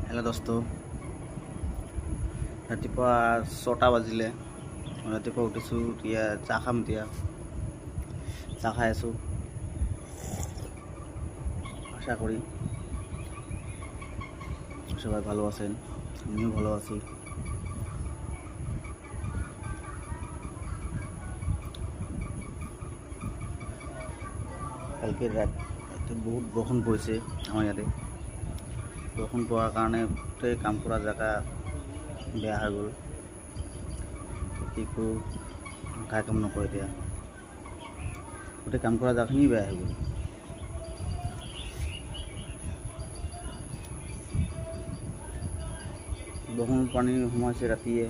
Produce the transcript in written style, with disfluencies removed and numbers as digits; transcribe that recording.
Hello' দোস্ত, ৰাতিপুৱা 6টা বাজিলে। ৰাতিপুৱা উঠিছোঁ, এতিয়া চাহ খাম। চাহ খাই আছোঁ। আশা কৰি সবাই ভালো আছেন, আমিও ভালো আছি। কালকে ৰাতি বহুত বৰষুণ পৰিছে আমাৰ ইয়াতে। বৰষুণ পৰাৰ কাৰণে গোটেই কাম কৰা জেগা বেয়া হৈ গ'ল। একো কাম নকৰে এতিয়া, গোটেই কাম কৰা জেগাখিনি বেয়া হৈ গ'ল। বৰষুণ পানী সোমাইছে ৰাতিয়ে।